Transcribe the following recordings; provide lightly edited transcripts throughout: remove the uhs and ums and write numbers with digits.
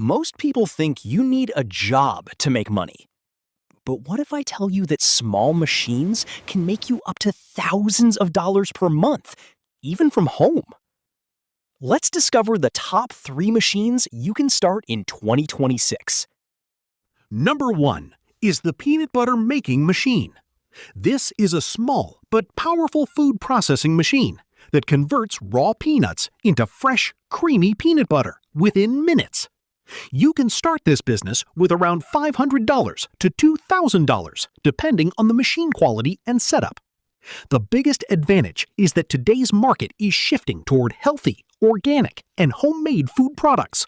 Most people think you need a job to make money. But what if I tell you that small machines can make you up to thousands of dollars per month, even from home? Let's discover the top 3 machines you can start in 2026. Number 1 is the peanut butter making machine. This is a small but powerful food processing machine that converts raw peanuts into fresh, creamy peanut butter within minutes. You can start this business with around $500 to $2,000, depending on the machine quality and setup. The biggest advantage is that today's market is shifting toward healthy, organic, and homemade food products.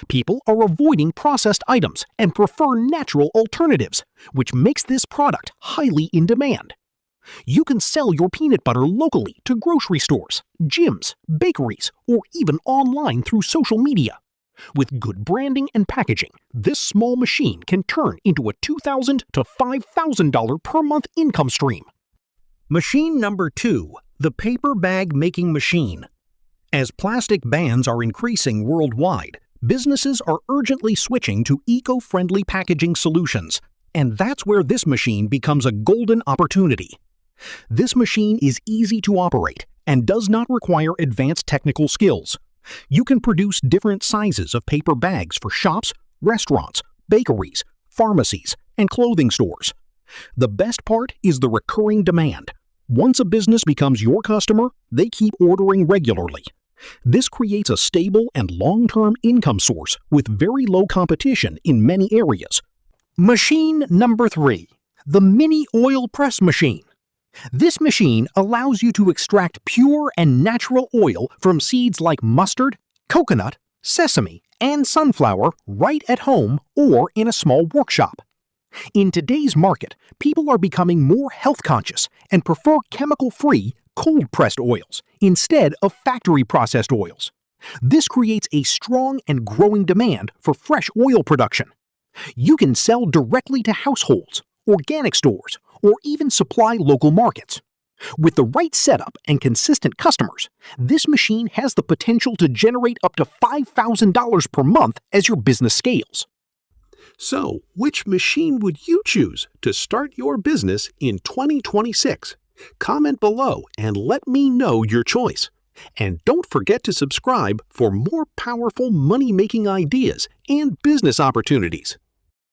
People are avoiding processed items and prefer natural alternatives, which makes this product highly in demand. You can sell your peanut butter locally to grocery stores, gyms, bakeries, or even online through social media. With good branding and packaging, this small machine can turn into a $2,000 to $5,000 per month income stream. Machine number 2, the paper bag making machine. As plastic bans are increasing worldwide, businesses are urgently switching to eco-friendly packaging solutions, and that's where this machine becomes a golden opportunity. This machine is easy to operate and does not require advanced technical skills. You can produce different sizes of paper bags for shops, restaurants, bakeries, pharmacies, and clothing stores. The best part is the recurring demand. Once a business becomes your customer, they keep ordering regularly. This creates a stable and long-term income source with very low competition in many areas. Machine number 3, the mini oil press machine. This machine allows you to extract pure and natural oil from seeds like mustard, coconut, sesame, and sunflower right at home or in a small workshop. In today's market, people are becoming more health conscious and prefer chemical-free, cold-pressed oils instead of factory-processed oils. This creates a strong and growing demand for fresh oil production. You can sell directly to households, organic stores, or even supply local markets. With the right setup and consistent customers, this machine has the potential to generate up to $5,000 per month as your business scales. So, which machine would you choose to start your business in 2026? Comment below and let me know your choice. And don't forget to subscribe for more powerful money-making ideas and business opportunities.